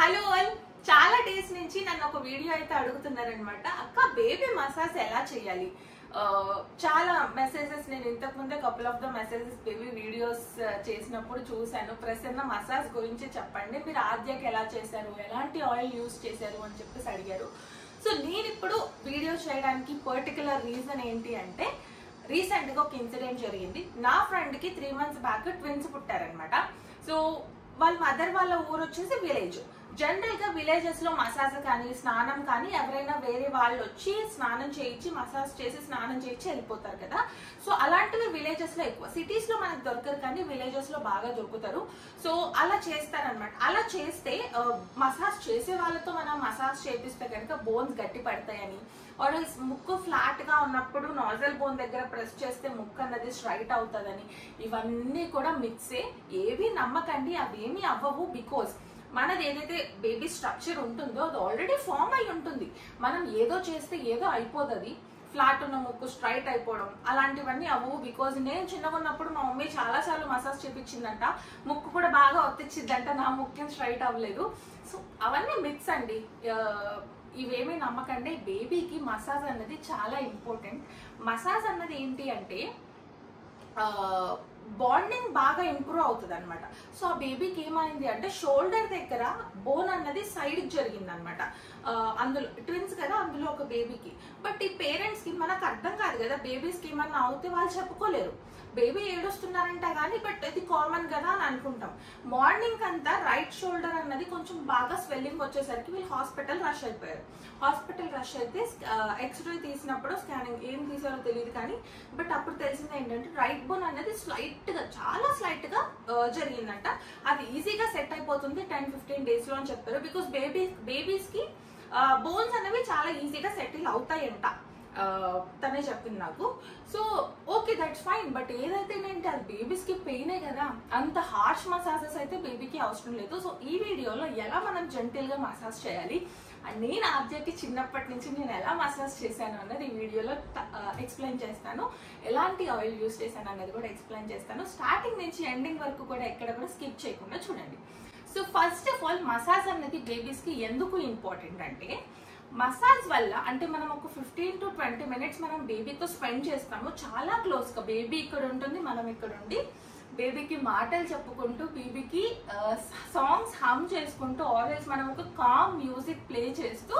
Hello all, చాలా days నుంచి నన్ను ఒక వీడియో అయితే అడుగుతున్నారనమాట. అక్క బేబీ మసాజ్ ఎలా చేయాలి? చాలా మెసేజెస్ నేను ఇంతకు ముందే couple of the messages baby videos చేసినప్పుడు చూశాను. ప్రసన్న మసాజ్ గురించి చెప్పండి, మీరు ఆద్యకి ఎలా చేశారు, ఎలాంటి ఆయిల్ యూస్ చేశారు అని చెప్పేసి అడిగారు. సో నేను ఇప్పుడు వీడియో చేయడానికి పర్టికులర్ రీజన్ ఏంటి అంటే, రీసెంట్ గా ఒక ఇన్సిడెంట్ జరిగింది. నా ఫ్రెండ్ కి 3 months బ్యాక్ ట్విన్స్ పుట్టారనమాట. సో వాళ్ళ మదర్ వాళ్ళ ఊరు వచ్చేసి విలేజ్. జనరల్ గా విలేజెస్ లో మసాజ్ కానీ స్నానం కానీ ఎవరైనా వేరే వాళ్ళు వచ్చి స్నానం చేయించి మసాజ్ చేసి స్నానం చేయించి వెళ్ళిపోతారు కదా. సో అలాంటివి విలేజెస్ లో ఎక్కువ, సిటీస్ లో మనకు దొరకరు కానీ విలేజెస్ లో బాగా దొరుకుతారు. సో అలా చేస్తారనమాట. అలా చేస్తే మసాజ్ చేసే వాళ్ళతో మనం మసాజ్ చేపిస్తే కనుక బోన్స్ గట్టి పడతాయని, ఆర్ ముక్కు ఫ్లాట్ గా ఉన్నప్పుడు నాజల్ బోన్ దగ్గర ప్రెస్ చేస్తే ముక్కు అన్నది స్ట్రైట్ అవుతుందని, ఇవన్నీ కూడా మిక్సే. ఏవి నమ్మకండి, అవేమీ అవ్వవు. బికాస్ మనది ఏదైతే బేబీ స్ట్రక్చర్ ఉంటుందో అది ఆల్రెడీ ఫామ్ అయి ఉంటుంది. మనం ఏదో చేస్తే ఏదో అయిపోతుంది. ఫ్లాట్ ఉన్న ముక్కు స్ట్రైట్ అయిపోవడం అలాంటివన్నీ అవ్వవు. బికాజ్ నేను చిన్నగా ఉన్నప్పుడు మా మమ్మీ చాలా సార్లు మసాజ్ చేపించిందంట, ముక్కు కూడా బాగా ఒత్తిచ్చిందంట, నా ముక్కు స్ట్రైట్ అవ్వలేదు. సో అవన్నీ మిక్స్ అండి, ఇవేమీ నమ్మకండి. బేబీకి మసాజ్ అన్నది చాలా ఇంపార్టెంట్. మసాజ్ అన్నది ఏంటి అంటే బాండింగ్ బాగా ఇంప్రూవ్ అవుతుంది అనమాట. సో ఆ బేబీకి ఏమైంది అంటే షోల్డర్ దగ్గర బోన్ అన్నది సైడ్ జరిగింది అనమాట. అందులో ట్విన్స్ కదా, అందులో ఒక బేబీకి. బట్ ఈ పేరెంట్స్ కి మనకు అర్థం కాదు కదా, బేబీస్ కి ఏమన్నా అవుతే వాళ్ళు చెప్పుకోలేరు. బేబీ ఏడుస్తున్నారంట కానీ బట్ ఇది కామన్ కదా అని అనుకుంటాం. మార్నింగ్ అంతా రైట్ షోల్డర్ అన్నది కొంచెం బాగా స్వెల్లింగ్ వచ్చేసరికి వీళ్ళు హాస్పిటల్ రష్ అయిపోయారు. హాస్పిటల్ రష్ అయితే ఎక్స్రే తీసినప్పుడు స్కానింగ్ ఏం తీసారో తెలియదు కానీ బట్ అప్పుడు తెలిసింది ఏంటంటే రైట్ బోన్ అనేది స్లైట్ గా, చాలా స్లైట్ గా జరిగిందంట. అది ఈజీగా సెట్ అయిపోతుంది 10-15 days లో అని చెప్పారు. బికాస్ బేబీస్ కి బోన్స్ అనేవి చాలా ఈజీగా సెటిల్ అవుతాయంట, తనే చెప్పింది నాకు. So okay, that's fine. But ఏదైతే ఏంటి, అది బేబీస్ కి పెయినే కదా, అంత హార్ష్ మసాజెస్ అయితే బేబీకి అవసరం లేదు. సో ఈ వీడియోలో ఎలా మనం జెంటిల్ గా మసాజ్ చేయాలి అండ్ నేను ఆద్యకి చిన్నప్పటి నుంచి నేను ఎలా మసాజ్ చేశాను అన్నది ఈ వీడియోలో ఎక్స్ప్లెయిన్ చేస్తాను. ఎలాంటి ఆయిల్ యూస్ చేశాను అన్నది కూడా ఎక్స్ప్లెయిన్ చేస్తాను. స్టార్టింగ్ నుంచి ఎండింగ్ వరకు కూడా ఎక్కడ కూడా స్కిప్ చేయకుండా చూడండి. So first of all, massage అన్నది బేబీస్ కి ఎందుకు ఇంపార్టెంట్ అంటే, మసాజ్ వల్ల అంటే మనం ఒక 15 to 20 minutes మనం బేబీతో స్పెండ్ చేస్తాము చాలా క్లోజ్ గా. బేబీ ఇక్కడ ఉంటుంది, మనం ఇక్కడ ఉండి బేబీకి మాటలు చెప్పుకుంటూ, బేబీకి సాంగ్స్ హమ్ చేసుకుంటూ, ఆల్వేస్ మనం ఒక కామ్ మ్యూజిక్ ప్లే చేస్తూ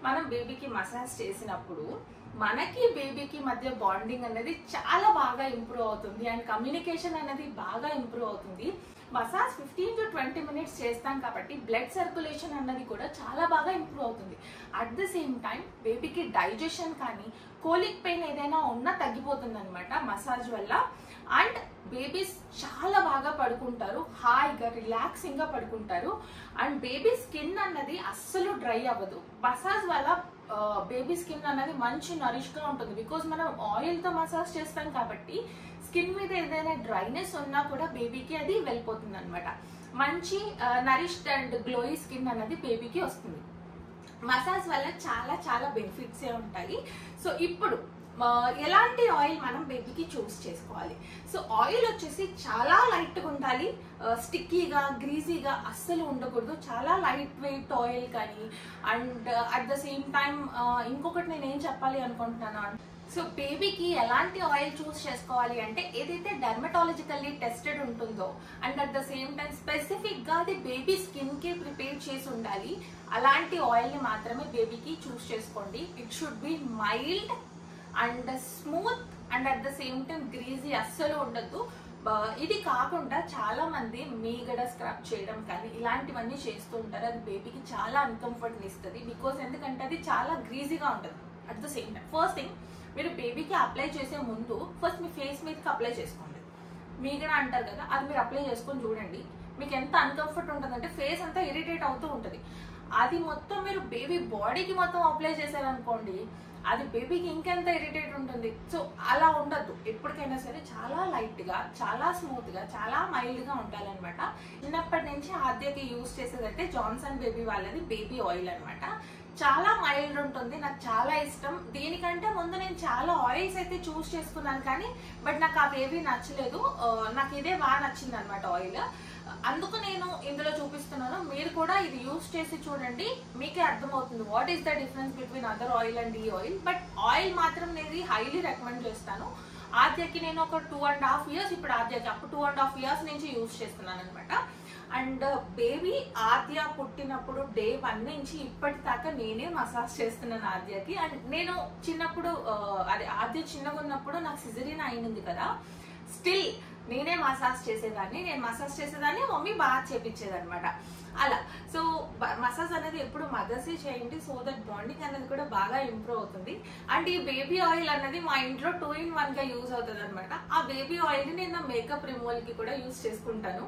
మనం బేబీకి మసాజ్ చేసినప్పుడు మనకి బేబీకి మధ్య బాండింగ్ అనేది చాలా బాగా ఇంప్రూవ్ అవుతుంది అండ్ కమ్యూనికేషన్ అనేది బాగా ఇంప్రూవ్ అవుతుంది. మసాజ్ 15 to 20 minutes చేస్తాం కాబట్టి బ్లడ్ సర్క్యులేషన్ అన్నది కూడా చాలా బాగా ఇంప్రూవ్ అవుతుంది. అట్ ద సేమ్ టైం బేబీకి డైజెషన్ కానీ కోలిక్ పెయిన్ ఏదైనా ఉన్నా తగ్గిపోతుంది అనమాట మసాజ్ వల్ల. అండ్ బేబీస్ చాలా బాగా పడుకుంటారు, హాయిగా రిలాక్సింగ్ గా పడుకుంటారు. అండ్ బేబీ స్కిన్ అన్నది అస్సలు డ్రై అవ్వదు. మసాజ్ వల్ల బేబీ స్కిన్ అన్నది మంచి నరిష్ గా ఉంటుంది. బికాజ్ మనం ఆయిల్ తో మసాజ్ చేస్తాం కాబట్టి స్కిన్ మీద ఏదైనా డ్రైనెస్ ఉన్నా కూడా బేబీకి అది వెళ్ళిపోతుంది అనమాట. మంచి నరిష్డ్ అండ్ గ్లోయి స్కిన్ అన్నది బేబీకి వస్తుంది. మసాజ్ వల్ల చాలా చాలా బెనిఫిట్స్ ఉంటాయి. సో ఇప్పుడు ఎలాంటి ఆయిల్ మనం బేబీకి చూస్ చేసుకోవాలి. సో ఆయిల్ వచ్చేసి చాలా లైట్ గా ఉండాలి, స్టిక్కీగా గ్రీజీగా అస్సలు ఉండకూడదు. చాలా లైట్ వెయిట్ ఆయిల్ కానీ and at the same time ఇంకొకటి నేను ఏం చెప్పాలి అనుకుంటున్నాను, సో బేబీకి ఎలాంటి ఆయిల్ చూస్ చేసుకోవాలి అంటే ఏదైతే డర్మటాలజికల్లీ టెస్టెడ్ ఉంటుందో and at the same time specific గా అది బేబీ స్కిన్ కి ప్రిపేర్ చేసి ఉండాలి. అలాంటి ఆయిల్ ని మాత్రమే బేబీకి చూస్ చేసుకోండి. It should be mild and smooth and at the same time greasy అస్సలు ఉండద్దు. ఇది కాకుండా చాలా మంది మీగడ స్క్రబ్ చేయడం కానీ ఇలాంటివన్నీ చేస్తూ ఉంటారు. అది బేబీకి చాలా అన్కంఫర్ట్ ఇస్తుంది. బికాస్ ఎందుకంటే అది చాలా గ్రీజీగా ఉంటుంది. At the same time first thing, మీరు బేబీకి అప్లై చేసే ముందు ఫస్ట్ మీ ఫేస్ మీదకి అప్లై చేసుకోండి. మీగడ అంటారు కదా, అది మీరు అప్లై చేసుకొని చూడండి. మీకు ఎంత అన్కంఫర్ట్ ఉంటుంది అంటే ఫేస్ అంతా ఇరిటేట్ అవుతూ ఉంటుంది. అది మొత్తం మీరు బేబీ బాడీకి మొత్తం అప్లై చేశారనుకోండి, అది బేబీకి ఇంకెంత ఇరిటేట్ ఉంటుంది. సో అలా ఉండద్దు. ఎప్పటికైనా సరే చాలా లైట్ గా, చాలా స్మూత్ గా, చాలా మైల్డ్ గా ఉండాలన్నమాట. చిన్నప్పటి నుంచి ఆద్యకి యూజ్ చేసేదైతే జాన్సన్ బేబీ వాళ్ళది బేబీ ఆయిల్ అనమాట. చాలా మైల్డ్ ఉంటుంది, నాకు చాలా ఇష్టం. దీనికంటే ముందు నేను చాలా ఆయిల్స్ అయితే చూస్ చేసుకున్నాను కానీ బట్ నాకు అవేవి నచ్చలేదు. నాకు ఇదే బాగా నచ్చింది అనమాట ఆయిల్. అందుకు నేను ఇందులో చూపిస్తున్నాను. మీరు కూడా ఇది యూజ్ చేసి చూడండి, మీకే అర్థమవుతుంది what is the difference between other oil and ఈ ఆయిల్. బట్ ఆయిల్ మాత్రం నేను హైలీ రికమెండ్ చేస్తాను. ఆద్యకి నేను ఒక 2.5 years, ఇప్పుడు ఆద్యకి అప్పుడు 2.5 years నుంచి యూజ్ చేస్తున్నాను అనమాట. అండ్ బేబీ ఆద్య పుట్టినప్పుడు day 1 నుంచి ఇప్పటిదాకా నేనే మసాజ్ చేస్తున్నాను ఆద్యకి. అండ్ నేను చిన్నప్పుడు అదే ఆద్య చిన్నగా ఉన్నప్పుడు నాకు సిజరీన్ అయింది కదా, స్టిల్ నేనే మసాజ్ చేసేదాన్ని. మమ్మీ బాగా చేపించేది అనమాట అలా. సో మసాజ్ అనేది ఎప్పుడు మదర్సే చేయండి, సో దట్ బాండింగ్ అనేది కూడా బాగా ఇంప్రూవ్ అవుతుంది. అండ్ ఈ బేబీ ఆయిల్ అనేది మా ఇంట్లో 2-in-1 గా యూజ్ అవుతుంది అనమాట. ఆ బేబీ ఆయిల్ ని నేను మేకప్ రిమూవల్ కి కూడా యూజ్ చేసుకుంటాను.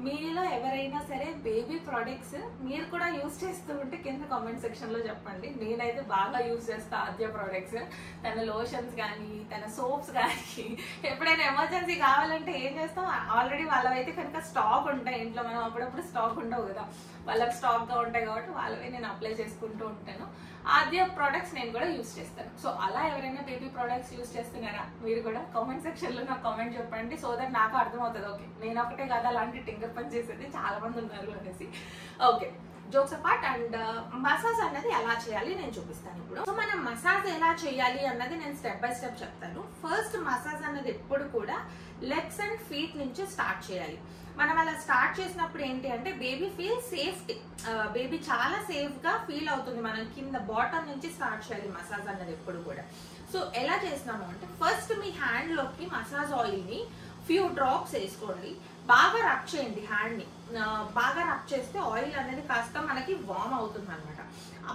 మీలో ఎవరైనా సరే బేబీ ప్రొడక్ట్స్ మీరు కూడా యూజ్ చేస్తూ ఉంటే కింద కామెంట్ సెక్షన్ లో చెప్పండి. నేనైతే బాగా యూజ్ చేస్తా ఆద్య ప్రొడక్ట్స్, తన లోషన్స్ కానీ తన సోప్స్ కానీ. ఎప్పుడైనా ఎమర్జెన్సీ కావాలంటే ఏం చేస్తాం, ఆల్రెడీ వాళ్ళవైతే కనుక స్టాక్ ఉంటాయి ఇంట్లో, మనం అప్పుడప్పుడు స్టాక్ ఉండవు కదా, వాళ్ళకి స్టాక్ గా ఉంటాయి కాబట్టి వాళ్ళవి నేను అప్లై చేసుకుంటూ ఉంటాను. ఆద్య ప్రొడక్ట్స్ నేను కూడా యూజ్ చేస్తాను. సో అలా ఎవరైనా బేబీ ప్రొడక్ట్స్ యూజ్ చేస్తున్నారా మీరు కూడా కామెంట్ సెక్షన్ లో నాకు కామెంట్ చెప్పండి, సో దట్ నాకు అర్థమవుతుంది. ఓకే, నేను ఒకటే కదా అలాంటి టింకర్ పని చేసేది, చాలా మంది ఉన్నారు అనేసి. Okay, jokes apart. And massage అన్నది ఎలా చేయాలి నేను చూపిస్తాను ఇప్పుడు. సో మనం మసాజ్ ఎలా చేయాలి అన్నది నేను స్టెప్ బై స్టెప్ చెప్తాను. ఫస్ట్ మసాజ్ అన్నది ఎప్పుడు కూడా లెగ్స్ అండ్ ఫీట్ నుంచి స్టార్ట్ చేయాలి. మనం అలా స్టార్ట్ చేసినప్పుడు ఏంటి అంటే బేబీ ఫీల్ సేఫ్టీ, బేబీ చాలా సేఫ్ గా ఫీల్ అవుతుంది. మనం కింద బాటమ్ నుంచి స్టార్ట్ చేయాలి మసాజ్ అన్నది ఎప్పుడు కూడా. సో ఎలా చేస్తున్నాము అంటే ఫస్ట్ మీ హ్యాండ్ లోకి మసాజ్ ఆయిల్ ని ఫ్యూ డ్రాప్స్ వేసుకోండి, బాగా రబ్ చేయండి హ్యాండ్ ని. బాగా రబ్ చేస్తే ఆయిల్ అనేది కాస్త మనకి వార్మ్ అవుతుంది అనమాట.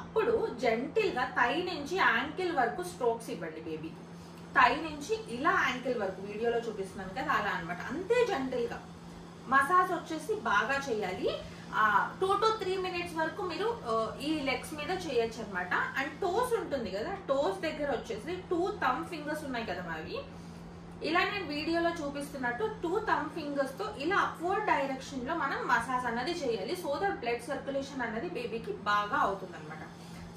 అప్పుడు జెంటిల్ గా థై నుంచి యాంకిల్ వరకు స్ట్రోక్స్ ఇవ్వండి బేబీ. థై నుంచి ఇలా యాంకిల్ వరకు వీడియోలో చూపిస్తున్నాను కదా అలా అనమాట. అంతే జెంటిల్ గా మసాజ్ వచ్చేసి బాగా చేయాలి. 2 to 3 minutes వరకు మీరు ఈ లెగ్స్ మీద చేయొచ్చు అనమాట. అండ్ టోస్ ఉంటుంది కదా, టోస్ దగ్గర వచ్చేసి 2 thumb fingers ఉన్నాయి కదా మావి, ఇలా నేను వీడియోలో చూపిస్తున్నట్టు 2 thumb fingers తో ఇలా అప్వర్డ్ డైరెక్షన్ లో మనం మసాజ్ అన్నది చేయాలి. సో దట్ బ్లడ్ సర్క్యులేషన్ అనేది బేబీకి బాగా అవుతుంది అనమాట.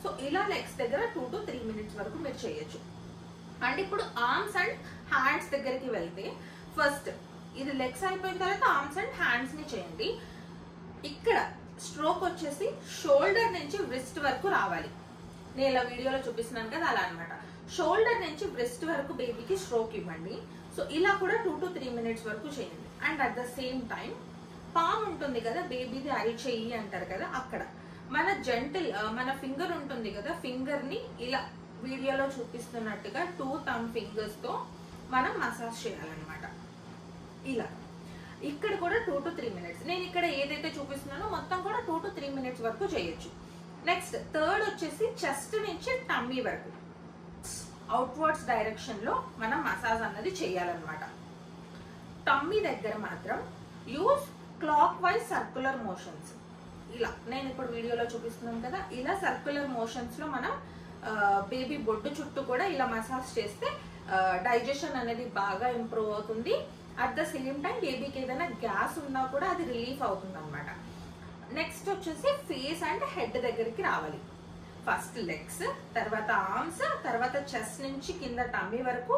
సో ఇలా లెగ్స్ దగ్గర 2 to 3 minutes వరకు మీరు చేయొచ్చు. అండ్ ఇప్పుడు ఆర్మ్స్ అండ్ హ్యాండ్స్ దగ్గరికి వెళ్తే ఫస్ట్ ఇది లెగ్స్ అయిపోయిన తర్వాత ఆర్మ్స్ అండ్ హ్యాండ్స్ ని చేయండి. ఇక్కడ స్ట్రోక్ వచ్చేసి షోల్డర్ నుంచి వ్రిస్ట్ వరకు రావాలి. నేను ఇలా వీడియోలో చూపిస్తున్నాను కదా అలా అనమాట. షోల్డర్ నుంచి వ్రిస్ట్ వరకు బేబీకి స్ట్రోక్ ఇవ్వండి. సో ఇలా కూడా 2 to 3 minutes వరకు చేయండి. And at the same time palm ఉంటుంది కదా బేబీది అరిచెయ్యి అంటారు కదా, అక్కడ మన జెంటిల్ మన ఫింగర్ ఉంటుంది కదా, ఫింగర్ ని ఇలా వీడియోలో చూపిస్తున్నట్టుగా 2 thumb fingers తో మనం మసాజ్ చేయాలన్నమాట. ఇలా ఇక్కడ కూడా 2 to 3 minutes. నేను ఇక్కడ ఏదైతే చూపిస్తున్నానో మొత్తం కూడా 2 to 3 minutes వరకు చేయొచ్చు. నెక్స్ట్ థర్డ్ వచ్చేసి చెస్ట్ నుంచి టమ్మీ వరకు అవుట్వర్డ్స్ డైరెక్షన్ లో మనం మసాజ్ అన్నది చేయాలన్నమాట. టమ్మీ దగ్గర మాత్రం use clock wise circular motions. ఇలా నేను ఇప్పుడు వీడియోలో చూపిస్తున్నాను కదా, ఇలా సర్క్యులర్ మోషన్స్ లో మనం బేబీ బొడ్డు చుట్టూ కూడా ఇలా మసాజ్ చేస్తే డైజెషన్ అనేది బాగా ఇంప్రూవ్ అవుతుంది. అట్ ద సేమ్ టైం బేబీకి ఏదైనా గ్యాస్ ఉన్నా కూడా అది రిలీఫ్ అవుతుంది అనమాట. నెక్స్ట్ వచ్చేసి ఫేస్ అండ్ హెడ్ దగ్గరికి రావాలి. ఫస్ట్ లెగ్స్, తర్వాత ఆర్మ్స్, తర్వాత చెస్ట్ నుంచి కింద టమ్మీ వరకు.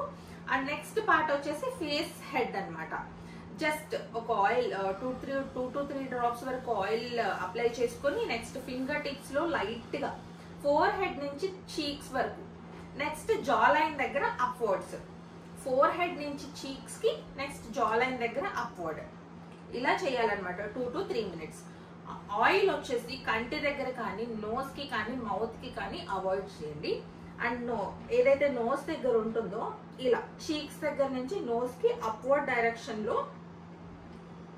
అండ్ నెక్స్ట్ పార్ట్ వచ్చేసి ఫేస్ హెడ్ అనమాట. జస్ట్ ఒక ఆయిల్ 2 to 3 drops వరకు ఆయిల్ అప్లై చేసుకొని నెక్స్ట్ ఫింగర్ టిప్స్ లో లైట్ గా ఫోర్ హెడ్ నుంచి చీక్స్ వరకు, నెక్స్ట్ జా లైన్ దగ్గర అప్వర్డ్స్, ఫోర్ హెడ్ నుంచి చీక్స్ కి నెక్స్ట్ జా లైన్ దగ్గర అప్వర్డ్. ఇలా చేయాలన్నమాట 2 to 3 minutes. ఆయిల్ వచ్చేసి కంటి దగ్గర కానీ నోస్ కి కానీ మౌత్ కి కానీ అవాయిడ్ చేయండి. అండ్ ఏదైతే నోస్ దగ్గర ఉంటుందో ఇలా చీక్స్ దగ్గర నుంచి నోస్ కి అప్వర్డ్ డైరెక్షన్ లో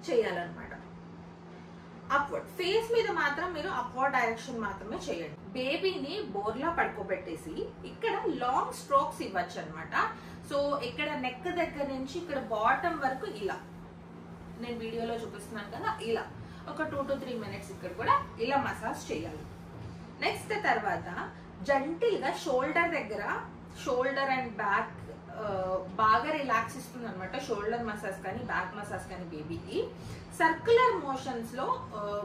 చేయాలన్నమాట. అప్వర్డ్ ఫేస్ మీద మాత్రం మీరు అప్వర్డ్ డైరెక్షన్ మాత్రమే చేయండి. బేబీని బోర్లా పడుకోబెట్టేసి ఇక్కడ లాంగ్ స్ట్రోక్స్ ఇవ్వచ్చు అనమాట. సో ఇక్కడ నెక్ దగ్గర నుంచి ఇక్కడ బాటమ్ వరకు ఇలా నేను వీడియోలో చూపిస్తున్నాను కదా, ఇలా ఒక 2 to 3 minutes ఇక్కడ కూడా ఇలా మసాజ్ చేయాలి. నెక్స్ట్ తర్వాత జెంటిల్ గా షోల్డర్ దగ్గర, షోల్డర్ అండ్ బ్యాక్ బాగా రిలాక్స్ ఇస్తుంది అనమాట. షోల్డర్ మసాజ్ కానీ బ్యాక్ మసాజ్ కానీ బేబీకి సర్క్యులర్ మోషన్స్ లో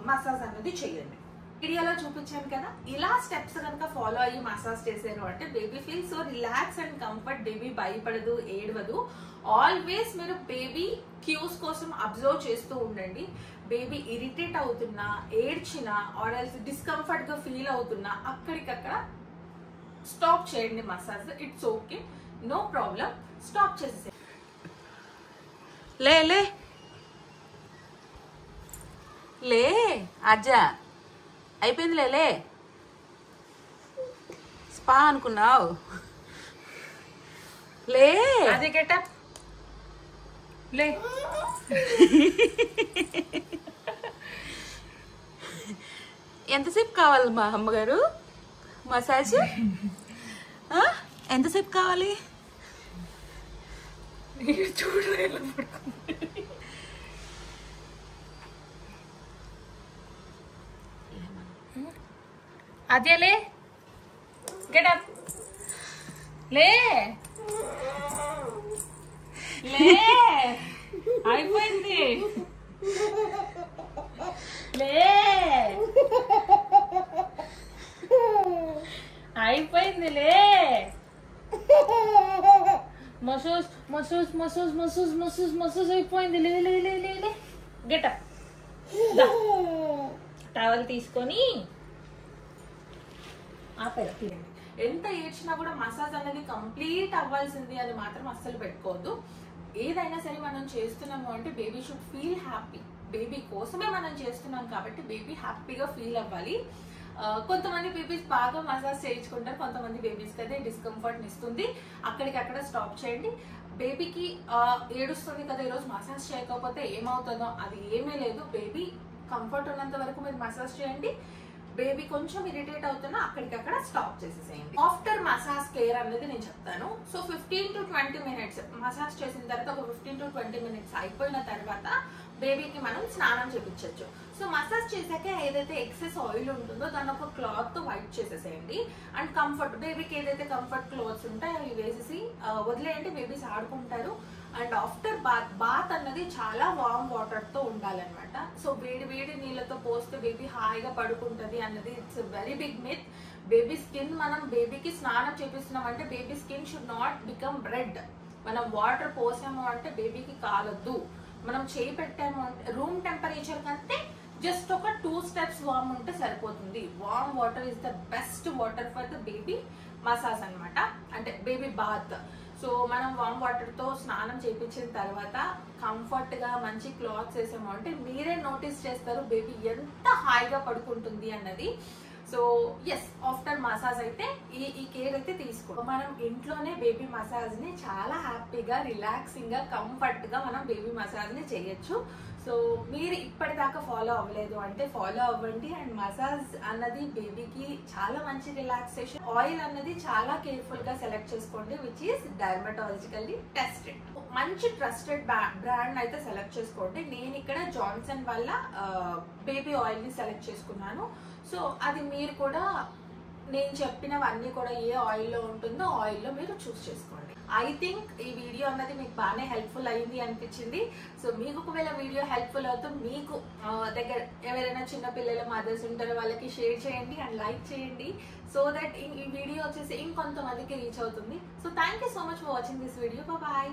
మసాజ్ అనేది చేయండి. వీడియోలో చూపించాను కదా, ఇలా స్టెప్స్ కనుక ఫాలో అయ్యి మసాజ్ చేశారు అంటే baby feel so relax and comfort. Baby భయపడదు, ఏడవదు. ఆల్వేస్ మీరు బేబీ క్యూస్ కోసం అబ్జర్వ్ చేస్తూ ఉండండి. బేబీ ఇరిటేట్ అవుతున్నా, ఏడ్చినా ఆర్ ఎల్స్ డిస్కంఫర్ట్ గా ఫీల్ అవుతున్నా అక్కడికక్కడ స్టాప్ చేయండి massage. It's okay, no problem. Stop చేసేసి లే లే లే అజ్జా అయిపోయింది. లే స్పా అనుకున్నావు. లే అదే గెటప్ లే. ఎంతసేపు కావాలి మా అమ్మగారు మసాజ్? ఎంతసేపు కావాలి? అదే లే గెటప్ లే లే అయిపోయింది. లే అయిపోయింది. లే masseuse masseuse masseuse masseuse masseuse masseuse అయిపోయింది. లే లే లే లే లే గెటప్. టవల్ తీసుకొని ఆపేది. ఎంత ఏడ్చినా కూడా మసాజ్ అనేది కంప్లీట్ అవ్వాల్సింది అని మాత్రం అస్సలు పెట్టుకోవద్దు. ఏదైనా సరే మనం చేస్తున్నాము అంటే baby should feel happy. Baby కోసమే మనం చేస్తున్నాం కాబట్టి బేబీ హ్యాపీగా ఫీల్ అవ్వాలి. కొంతమంది బేబీస్ బాగా మసాజ్ చేయించుకుంటారు, కొంతమంది బేబీస్కి అదే డిస్కంఫర్ట్ ఇస్తుంది. అక్కడికక్కడ స్టాప్ చేయండి. బేబీకి ఏడుస్తుంది కదా ఈరోజు మసాజ్ చేయకపోతే ఏమవుతుందో, అది ఏమీ లేదు. బేబీ కంఫర్ట్ ఉన్నంత వరకు మీరు మసాజ్ చేయండి. బేబీ కొంచెం ఇరిటేట్ అవుతున్నా అక్కడికక్కడ స్టాప్ చేసేసేయండి. ఆఫ్టర్ మసాజ్ కేర్ అనేది నేను చెప్తాను. సో 15 to 20 minutes మసాజ్ చేసిన తర్వాత ఒక 15 to 20 minutes అయిపోయిన తర్వాత బేబీకి మనం స్నానం చేయించవచ్చు. సో మసాజ్ చేశాక ఏదైతే ఎక్సెస్ ఆయిల్ ఉంటుందో దాన్ని ఒక క్లాత్ తో వైప్ చేసేసేయండి. అండ్ కంఫర్ట్ బేబీకి ఏదైతే కంఫర్ట్ క్లోత్స్ ఉంటాయో అవి వేసేసి వదిలేయండి. బేబీస్ ఆడుకుంటారు. అండ్ ఆఫ్టర్ బాత్ అన్నది చాలా వార్మ్ వాటర్ తో ఉండాలన్నమాట. సో వేడి వేడి నీళ్ళతో పోస్తే బేబీ హాయిగా పడుకుంటది అన్నది it's very big myth. Baby skin మనం బేబీకి స్నానం చేపిస్తున్నాం అంటే baby skin should not become red. మనం వాటర్ పోసాము అంటే బేబీకి కాలొద్దు. మనం చేయి పెట్టాము అంటే రూమ్ టెంపరేచర్ కంటే జస్ట్ ఒక 2 steps వార్మ్ ఉంటే సరిపోతుంది. Warm water is the best water for the baby massage అన్నమాట, అంటే బేబీ బాత్. సో మనం వార్మ్ వాటర్ తో స్నానం చేయించిన తర్వాత కంఫర్ట్ గా మంచి క్లాత్స్ వేసాము అంటే మీరే నోటీస్ చేస్తారు బేబీ ఎంత హాయిగా పడుకుంటుంది అన్నది. సో ఎస్, ఆఫ్టర్ మసాజ్ అయితే ఈ కేర్ అయితే తీసుకో. మనం ఇంట్లోనే బేబీ మసాజ్ ని చాలా హ్యాపీగా, రిలాక్సింగ్ గా, కంఫర్ట్ గా మనం బేబీ మసాజ్ ని చేయొచ్చు. సో మీరు ఇప్పటిదాకా ఫాలో అవ్వలేదు అంటే ఫాలో అవ్వండి. అండ్ మసాజ్ అన్నది బేబీకి చాలా మంచి రిలాక్సేషన్. ఆయిల్ అన్నది చాలా కేర్ఫుల్ గా సెలెక్ట్ చేసుకోండి, విచ్ ఈస్ డర్మటాలజికల్లీ టెస్టెడ్. మంచి ట్రస్టెడ్ బ్రాండ్ అయితే సెలెక్ట్ చేసుకోండి. నేను ఇక్కడ జాన్సన్ వల్ల బేబీ ఆయిల్ ని సెలెక్ట్ చేసుకున్నాను. సో అది మీరు కూడా నేను చెప్పినవన్నీ కూడా ఏ ఆయిల్లో ఉంటుందో ఆయిల్లో మీరు చూస్ చేసుకోండి. ఐ థింక్ ఈ వీడియో అన్నది మీకు బాగానే హెల్ప్ఫుల్ అయింది అనిపించింది. సో మీకు ఒకవేళ వీడియో హెల్ప్ఫుల్ అవుతుంది, మీకు దగ్గర ఎవరైనా చిన్న పిల్లల మదర్స్ ఉంటారో వాళ్ళకి షేర్ చేయండి అండ్ లైక్ చేయండి. సో దట్ ఈ వీడియో వచ్చేసి ఇంకొంతమందికి రీచ్ అవుతుంది. So thank you so much for watching this video. Bye.